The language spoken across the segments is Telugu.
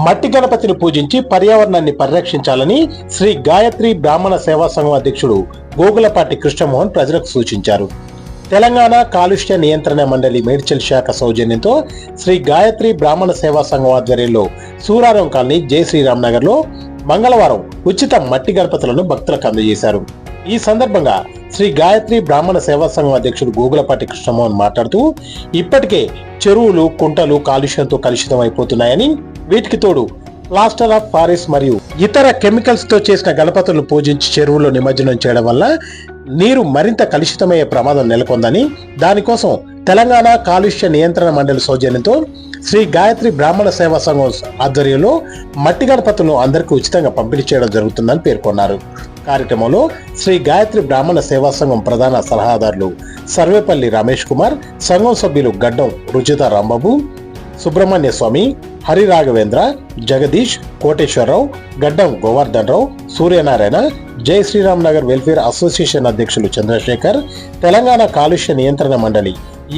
మట్టి గణపతిని పూజించి పర్యావరణాన్ని పరిరక్షించాలని శ్రీ గాయత్రి బ్రాహ్మణ సేవా సంఘం అధ్యక్షుడు గోగులపాటి కృష్ణమోహన్ ప్రజలకు సూచించారు. తెలంగాణ కాలుష్య నియంత్రణ మండలి మేడ్చల్ శాఖ సౌజన్యంతో శ్రీ గాయత్రి బ్రాహ్మణ సేవా సంఘం ఆధ్వర్యంలో సూరారం కాలనీ జై శ్రీరామ్ నగర్ లో మంగళవారం ఉచిత మట్టి గణపతులను భక్తులకు అందజేశారు. ఈ సందర్భంగా శ్రీ గాయత్రి బ్రాహ్మణ సేవా సంఘం అధ్యక్షుడు గోగులపాటి కృష్ణమోహన్ మాట్లాడుతూ, ఇప్పటికే చెరువులు, కుంటలు కాలుష్యంతో కలుషితం అయిపోతున్నాయని, వీటికి తోడు ప్లాస్టర్ ఆఫ్ పారిస్ మరియు ఇతర కెమికల్స్ తో చేసిన గణపతులను పూజించి చెరువుల్లో నిమజ్జనం చేయడం వల్ల నీరు మరింత కలుషితమయ్యే ప్రమాదం నెలకొందని, దానికోసం తెలంగాణ కాలుష్య నియంత్రణ మండలి సౌజన్యంతో శ్రీ గాయత్రి బ్రాహ్మణ సేవా సంఘం ఆధ్వర్యంలో మట్టి గణపతులను అందరికీ ఉచితంగా పంపిణీ చేయడం జరుగుతుందని పేర్కొన్నారు. కార్యక్రమంలో శ్రీ గాయత్రి బ్రాహ్మణ సేవా సంఘం ప్రధాన సలహాదారులు సర్వేపల్లి రమేష్ కుమార్, సంఘం సభ్యులు గడ్డం రుచిత రాంబాబు, సుబ్రహ్మణ్య స్వామి, హరి రాఘవేంద్ర, జగదీష్, కోటేశ్వరరావు, గడ్డం గోవర్ధన్ రావు, సూర్యనారాయణ, జై శ్రీరామ్ నగర్ వెల్ఫేర్ అసోసియేషన్ అధ్యక్షులు చంద్రశేఖర్, తెలంగాణ కాలుష్య నియంత్రణ మండలి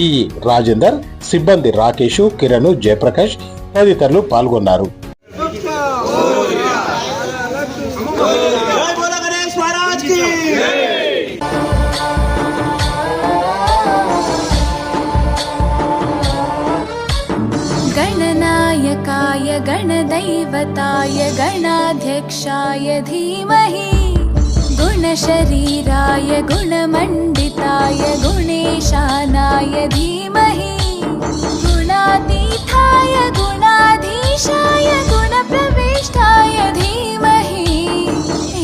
ఈ రాజేందర్, సిబ్బంది రాకేష్, కిరణ్, జయప్రకాష్ తదితరులు పాల్గొన్నారు. गणनायकाय गणदैवताय गणाध्यक्षाय धीमहि गुणशरीराय गुणमण्डिताय गुणेशानाय धीमहि गुणातीताय गुणाधीशाय गुणप्रविष्टाय धीमहि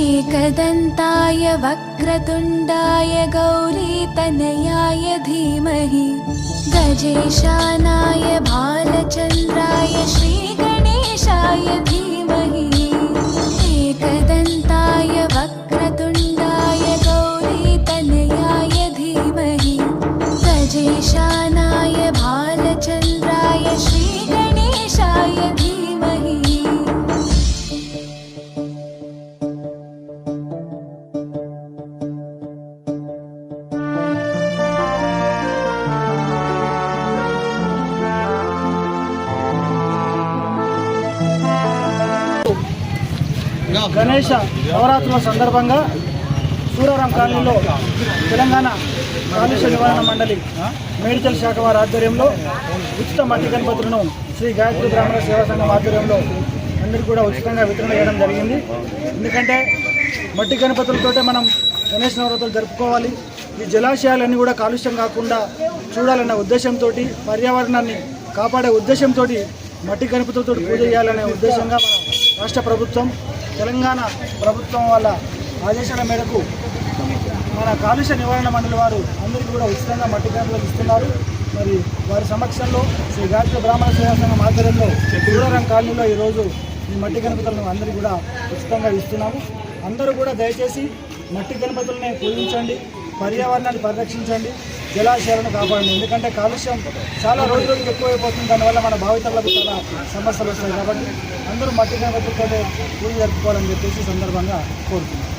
एकदन्ताय वक्रतुण्डाय गौरीतनयाय धीमहि गजेशानाय भालचन्द्राय श्रीगणेशाय धीमहि एकदन्ताय वक्रतुण्डाय गौरीतनयाय धीमहि गजेशानाय भालचन्द्राय श्रीगणेशाय धीमहि। గణేష నవరాత్రుల సందర్భంగా సూరారం కాలనీలో తెలంగాణ కాలుష్య నివారణ మండలి మేడ్చల్ శాఖ వారి ఆధ్వర్యంలో ఉచిత మట్టి గణపతులను శ్రీ గాయత్రి బ్రాహ్మణ సేవా సంఘం ఆధ్వర్యంలో అందరికీ కూడా ఉచితంగా వితరణ చేయడం జరిగింది. ఎందుకంటే మట్టి గణపతులతోటే మనం గణేష్ నవరాత్రులు జరుపుకోవాలి, ఈ జలాశయాలన్నీ కూడా కాలుష్యం కాకుండా చూడాలనే ఉద్దేశంతో, పర్యావరణాన్ని కాపాడే ఉద్దేశంతో మట్టి గణపతులతో పూజ చేయాలనే ఉద్దేశంగా మన రాష్ట్ర ప్రభుత్వం, తెలంగాణ ప్రభుత్వం వాళ్ళ ఆదేశాల మేరకు మన కాలుష్య నివారణ మండలి వారు అందరికీ కూడా ఉచితంగా మట్టి గణపతులు ఇస్తున్నారు. మరి వారి సమక్షంలో శ్రీ గాయత్రి బ్రాహ్మణ సేవా సంఘం ఆధ్వర్యంలో సూరారం కాలనీలో ఈరోజు ఈ మట్టి గణపతులను అందరికీ కూడా ఉచితంగా ఇస్తున్నాము. అందరూ కూడా దయచేసి మట్టి గణపతులనే పూజించండి, పర్యావరణాన్ని పరిరక్షించండి, జలాశయాలను కాపాడండి. ఎందుకంటే కాలుష్యం చాలా రోజు రోజుకి ఎక్కువైపోతుంది, దానివల్ల మన భావితరులకు చాలా సమస్యలు వస్తాయి. కాబట్టి అందరూ మట్టి గణపతులతో పూజ జరుపుకోవాలని చెప్పేసి సందర్భంగా కోరుతున్నాం.